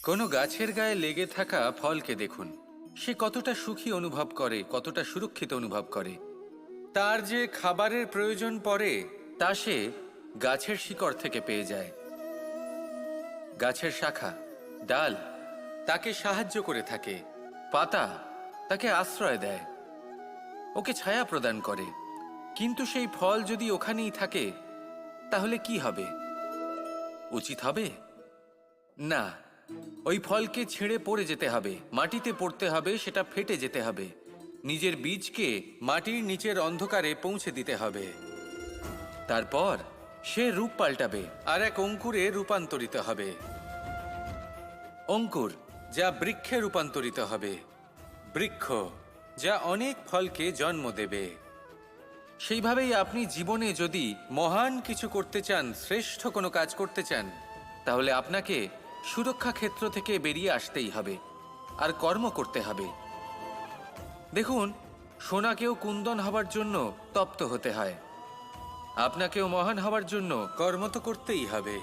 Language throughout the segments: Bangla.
কোনো গাছের গায়ে লেগে থাকা ফলকে দেখুন। সে কতটা সুখী অনুভব করে, কতটা সুরক্ষিত অনুভব করে। তার যে খাবারের প্রয়োজন পড়ে তা সে গাছের শিকড় থেকে পেয়ে যায়। গাছের শাখা, ডাল তাকে সাহায্য করে থাকে, পাতা তাকে আশ্রয় দেয়, ওকে ছায়া প্রদান করে। কিন্তু সেই ফল যদি ওখানেই থাকে তাহলে কি হবে? উচিত হবে না। ওই ফলকে ছিঁড়ে পড়ে যেতে হবে, মাটিতে পড়তে হবে, সেটা ফেটে যেতে হবে, নিজের বীজকে মাটির নিচের অন্ধকারে পৌঁছে দিতে হবে। তারপর সে রূপ পাল্টাবে আর এক অঙ্কুরে রূপান্তরিত হবে। অঙ্কুর যা বৃক্ষে রূপান্তরিত হবে, বৃক্ষ যা অনেক ফলকে জন্ম দেবে। সেইভাবেই আপনি জীবনে যদি মহান কিছু করতে চান, শ্রেষ্ঠ কোনো কাজ করতে চান, তাহলে আপনাকে সুরক্ষা ক্ষেত্র থেকে বেরিয়ে আসতেই হবে আর কর্ম করতে হবে। দেখুন, সোনাকেও কুন্দন হবার জন্য তপ্ত হতে হয়। আপনাকেও মহান হবার জন্য কর্ম তো করতেই হবে।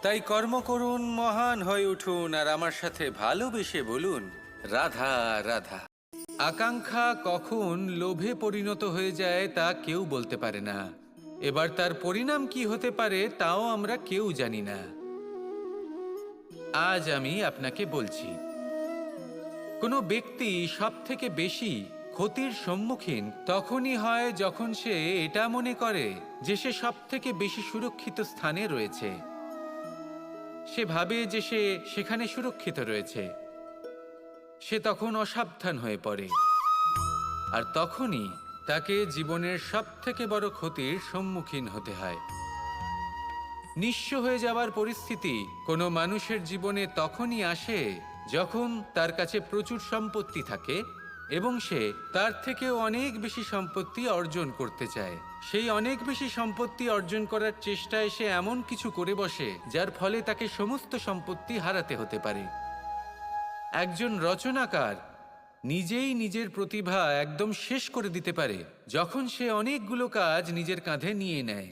তাই কর্ম করুন, মহান হয়ে উঠুন, আর আমার সাথে ভালোবেসে বলুন, রাধা রাধা। আকাঙ্ক্ষা কখন লোভে পরিণত হয়ে যায় তা কেউ বলতে পারে না। এবার তার পরিণাম কি হতে পারে তাও আমরা কেউ জানি না। আজ আমি আপনাকে বলছি, কোনো ব্যক্তি সব থেকে বেশি ক্ষতির সম্মুখীন তখনই হয় যখন সে এটা মনে করে যে সে সব থেকে বেশি সুরক্ষিত স্থানে রয়েছে। সে ভাবে যে সে সেখানে সুরক্ষিত রয়েছে। সে তখন অসাবধান হয়ে পড়ে, আর তখনই তাকে জীবনের সব থেকে বড় ক্ষতির সম্মুখীন হতে হয়। নিঃস্ব হয়ে যাওয়ার পরিস্থিতি কোনো মানুষের জীবনে তখনই আসে যখন তার কাছে প্রচুর সম্পত্তি থাকে এবং সে তার থেকেও অনেক বেশি সম্পত্তি অর্জন করতে চায়। সেই অনেক বেশি সম্পত্তি অর্জন করার চেষ্টায় সে এমন কিছু করে বসে যার ফলে তাকে সমস্ত সম্পত্তি হারাতে হতে পারে। একজন রচনাকার নিজেই নিজের প্রতিভা একদম শেষ করে দিতে পারে যখন সে অনেকগুলো কাজ নিজের কাঁধে নিয়ে নেয়।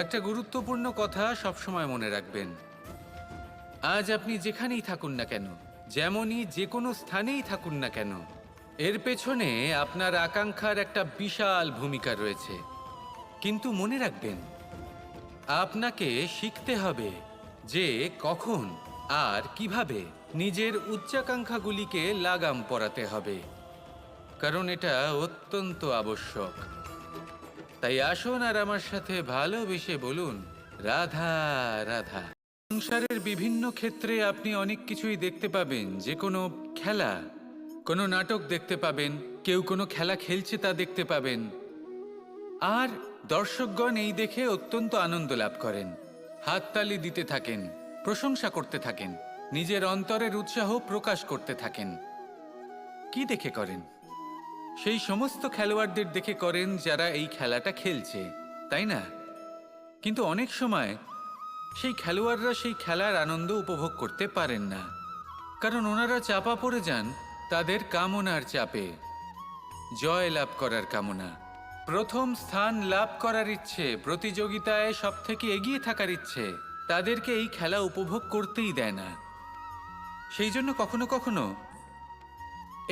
একটা গুরুত্বপূর্ণ কথা সবসময় মনে রাখবেন, আজ আপনি যেখানেই থাকুন না কেন, যেমনই যে কোনো স্থানেই থাকুন না কেন, এর পেছনে আপনার আকাঙ্ক্ষার একটা বিশাল ভূমিকা রয়েছে। কিন্তু মনে রাখবেন, আপনাকে শিখতে হবে যে কখন আর কিভাবে নিজের উচ্চাকাঙ্ক্ষাগুলিকে লাগাম পরাতে হবে, কারণ এটা অত্যন্ত আবশ্যক। তাই আসুন আর আমার সাথে ভালোবেসে বলুন, রাধা রাধা। সংসারের বিভিন্ন ক্ষেত্রে আপনি অনেক কিছুই দেখতে পাবেন, যে কোনো খেলা, কোনো নাটক দেখতে পাবেন, কেউ কোনো খেলা খেলছে তা দেখতে পাবেন, আর দর্শকগণ এই দেখে অত্যন্ত আনন্দ লাভ করেন, হাততালি দিতে থাকেন, প্রশংসা করতে থাকেন, নিজের অন্তরের উৎসাহ প্রকাশ করতে থাকেন। কি দেখে করেন? সেই সমস্ত খেলোয়াড়দের দেখে করেন যারা এই খেলাটা খেলছে, তাই না? কিন্তু অনেক সময় সেই খেলোয়াড়রা সেই খেলার আনন্দ উপভোগ করতে পারেন না, কারণ ওনারা চাপা পড়ে যান তাদের কামনার চাপে। জয় লাভ করার কামনা, প্রথম স্থান লাভ করার ইচ্ছে, প্রতিযোগিতায় সব থেকে এগিয়ে থাকার ইচ্ছে তাদেরকে এই খেলা উপভোগ করতেই দেয় না। সেই জন্য কখনো কখনো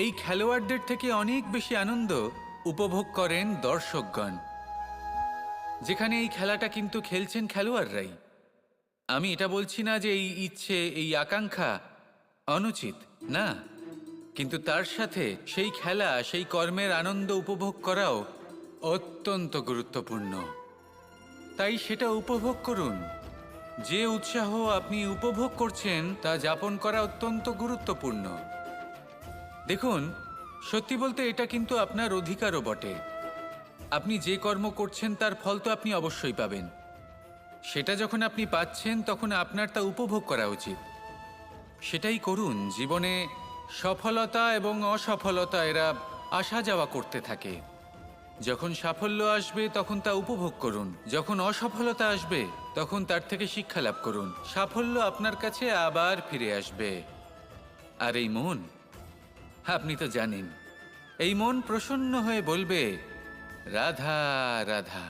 এই খেলোয়াড়দের থেকে অনেক বেশি আনন্দ উপভোগ করেন দর্শকগণ, যেখানে এই খেলাটা কিন্তু খেলছেন খেলোয়াড়রাই। আমি এটা বলছি না যে এই ইচ্ছে, এই আকাঙ্ক্ষা অনুচিত না, কিন্তু তার সাথে সেই খেলা, সেই কর্মের আনন্দ উপভোগ করাও অত্যন্ত গুরুত্বপূর্ণ। তাই সেটা উপভোগ করুন। যে উৎসাহ আপনি উপভোগ করছেন তা যাপন করা অত্যন্ত গুরুত্বপূর্ণ। দেখুন, সত্যি বলতে এটা কিন্তু আপনার অধিকারও বটে। আপনি যে কর্ম করছেন তার ফল তো আপনি অবশ্যই পাবেন। সেটা যখন আপনি পাচ্ছেন তখন আপনার তা উপভোগ করা উচিত। সেটাই করুন। জীবনে সফলতা এবং অসফলতা এরা আসা যাওয়া করতে থাকে। যখন সাফল্য আসবে তখন তা উপভোগ করুন, যখন অসফলতা আসবে তখন তার থেকে শিক্ষা লাভ করুন। সাফল্য আপনার কাছে আবার ফিরে আসবে। আর এই মন, আপনি তো জানেন, এই মন প্রসন্ন হয়ে বলবে, রাধা রাধা।